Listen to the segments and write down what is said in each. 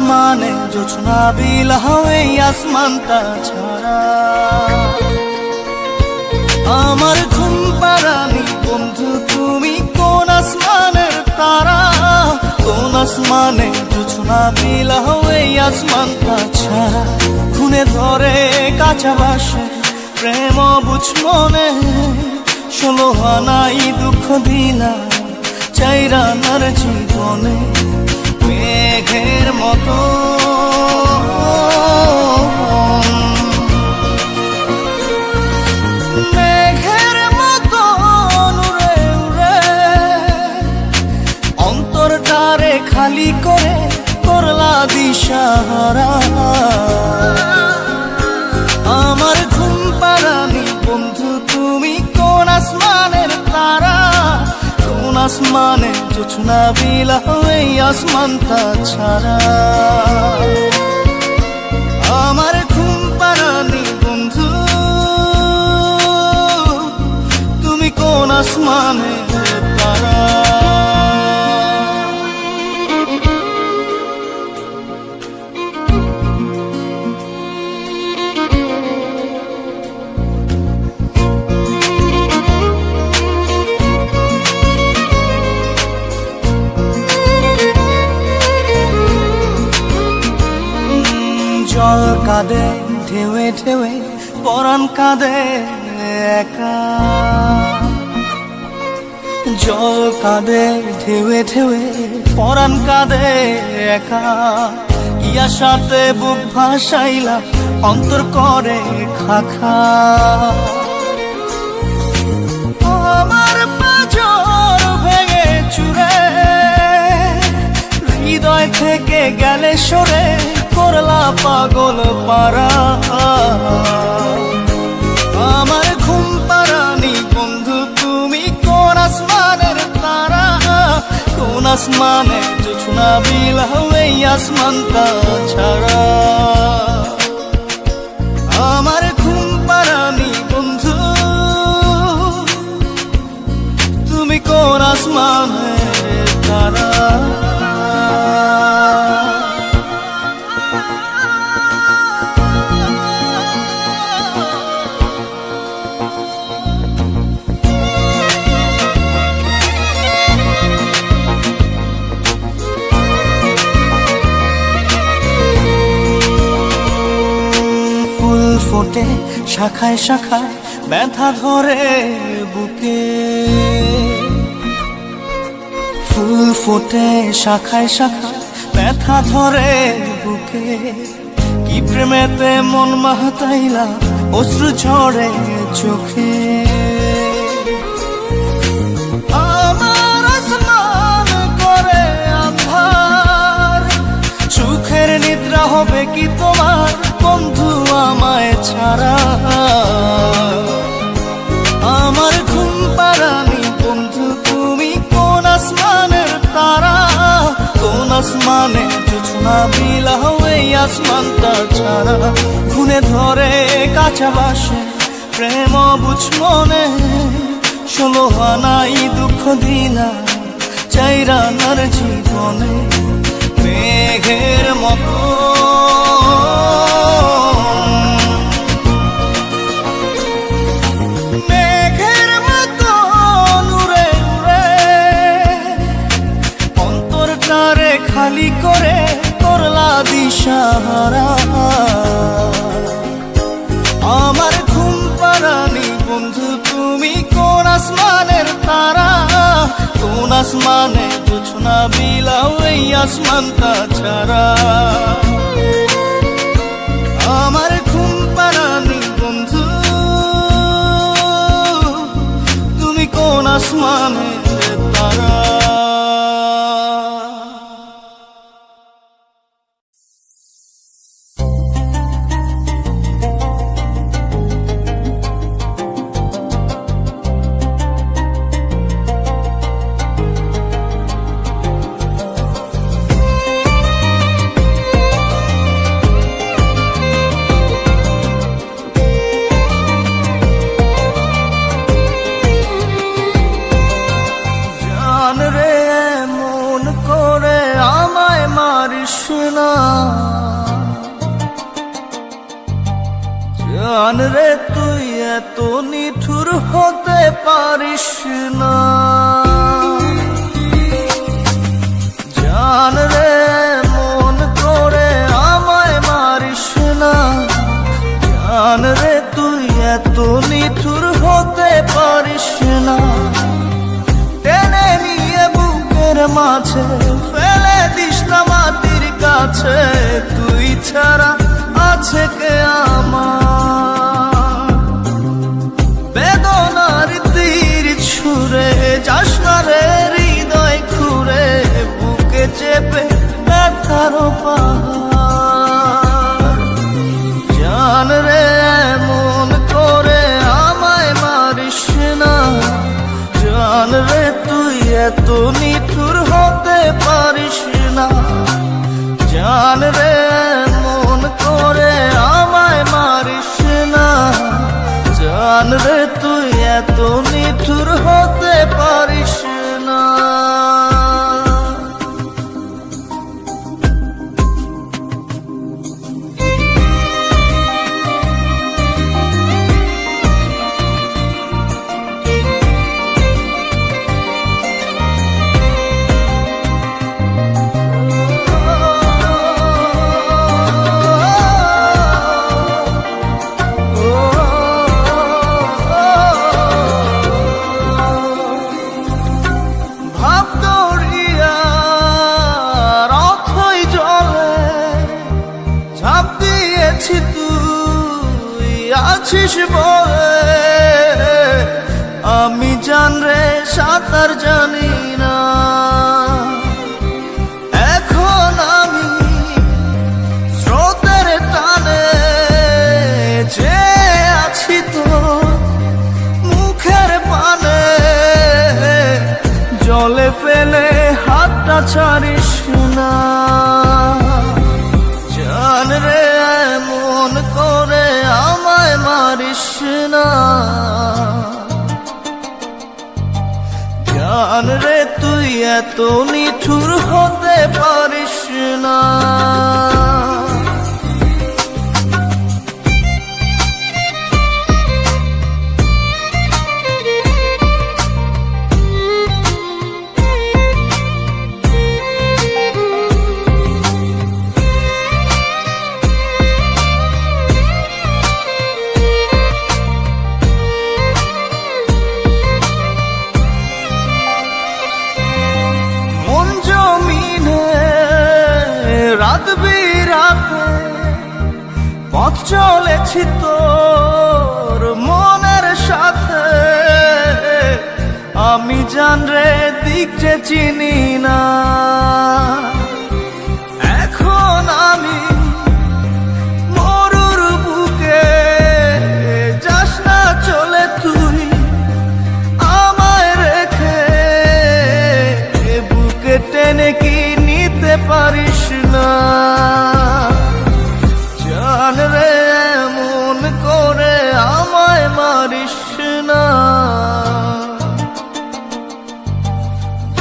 আসমানে জোছনা বিলাও এই আসমানটা ছাড়া। আমার ঘুম পাড়ানি বন্ধু তুমি কোন আসমানের তারা, কোন আসমানে জোছনা বিলাও এই আসমানটা ছাড়া। খুনে ধরে কাঁচা বাসে প্রেম বুঝ মনে, 16 আনাই দুঃখ দিলা চাইরা নার জীবনে। মেঘের মতো মেঘের মতো উড়ে উড়ে অন্তরটারে খালি করে করলা দিশাহারা। আমার ঘুম পাড়ানি বন্ধু তুমি কোন আসমানের তারা, কোন আসমানে জোছনা বিলাও এই আসমানটা ছাড়া। আমার ঘুম পাড়ানি বন্ধু তুমি কোন আসমানের তারা। জল কাঁদে ঢেউে ঢেউে পরাণ কাঁদে একা, জল কাঁদে ঢেউে ঢেউে পরাণ কাঁদে একা। কি আশাতে বুক ভাসাইলা অন্তর করে খাখা। আমার পাঁজর ভেঙে চুরে হৃদয় থেকে গেলে সরে করলা পাগল পারা। আমার ঘুম পাড়ানি বন্ধু তুমি কোন আসমানের তারা, কোন আসমানে জোছনা বিলাও এই আসমানটা ছাড়া। আমার ঘুম পাড়ানি বন্ধু তুমি কোন আসমানের তারা। ফোটে শাখায় শাখায় ব্যথা ধরে বুকে, ফুল ফোটে শাখায় শাখায় ব্যথা ধরে বুকে। কি প্রেমেতে মন মাতাইলা অশ্রু ঝরে চোখে। আমার আসমান করে আন্ধার, সুখের নিদ্রা হবে কি তোমার বন্ধু আমায় ছাড়া। আমার ঘুম পাড়ানি বন্ধু তুমি কোন আসমানের তারা, কোন আসমানে জোছনা বিলাও এই আসমানটা ছাড়া। খুনে ধরে কাঁচা বাসে প্রেম বুঝ মনে, 16 আনাই দুঃখ দিলা চাইরা নার জীবনে। মেঘের মতো মেঘের মতো উড়ে উড়ে অন্তরটারে খালি করে করলা দিশাহারা। আমার ঘুম পাড়ানি বন্ধু তুমি কোন আসমানের তারা, কোন আসমানে জোছনা বিলাও এই আসমানটা ছাড়া। আমার ঘুম পাড়ানি বন্ধু তুমি কোন আসমানের তারা। পারিস না। জান রে তুই এত নিঠুর হতে পারিস না। জান রে মন করে আমায় মারিস না। জান রে তুই এত নিঠুর হতে পারিস না। টেনে নিয়ে বুকের মাঝে ফেলে দিস না মাটির কাছে। তুই ছাড়া আছে কে আমার? বেদনার তীর ছুঁড়ে যাস না রে হৃদয় খুঁড়ে, বুকে চেপে ব্যথার পাহাড়। জান রে মন করে আমায় মারিস না। জান রে তুই এত নিঠুর হতে পারিস না। জান রে মন করে আমায় মারিস না। জান রে তুই এত নিঠুর হতে পারিস না। তুই আছিস বলে আমি জান রে সাঁতার জানি না। এখন আমি স্রোতের টানে যে আছি তো মুখের পানে। জলে ফেলে হাতটা ছাড়িস না। জান রে মন করে আমায় মারিস না। জান রে তুই এত নিঠুর হতে পারিস না। রাত বিরাতে পথ চলেছি তোর মনের সাথে। আমি জান রে দিক যে চিনি না। এখন আমি মরুর বুকে যাস না চলে তুই আমায় রেখে। বুকে টেনে কি নিতে পারিস না। জান রে মন করে আমায় মারিস না।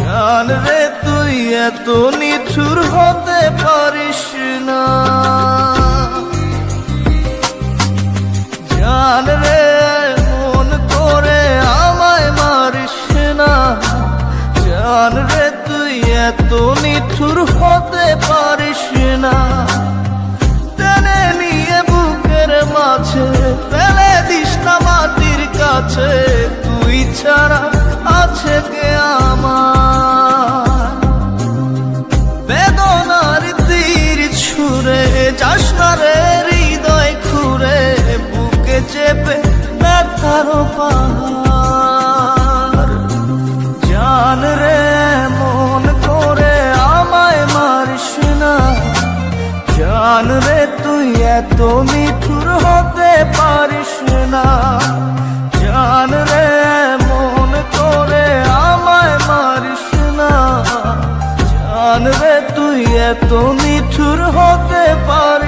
জান রে তুই এত নিঠুর হতে পারিস না। জান রে মন করে আমায় মারিস না। জান রে তুই এত নিঠুর হতে পারিস না। টেনে নিয়ে বুকের মাঝে ফেলে দিস না মাটির কাছে। তুই ছাড়া আছে কে আমার? বেদনার তীর ছুঁড়ে যাস না রে হৃদয় খুঁড়ে, বুকে চেপে ব্যথার পাহাড়। জান রে মন করে আমায় মারিস না। জান রে তুই এত নিঠুর হতে পারিস না। জান রে মন করে আমায় মারিস না। জান রে তুই এত নিঠুর হতে পারিস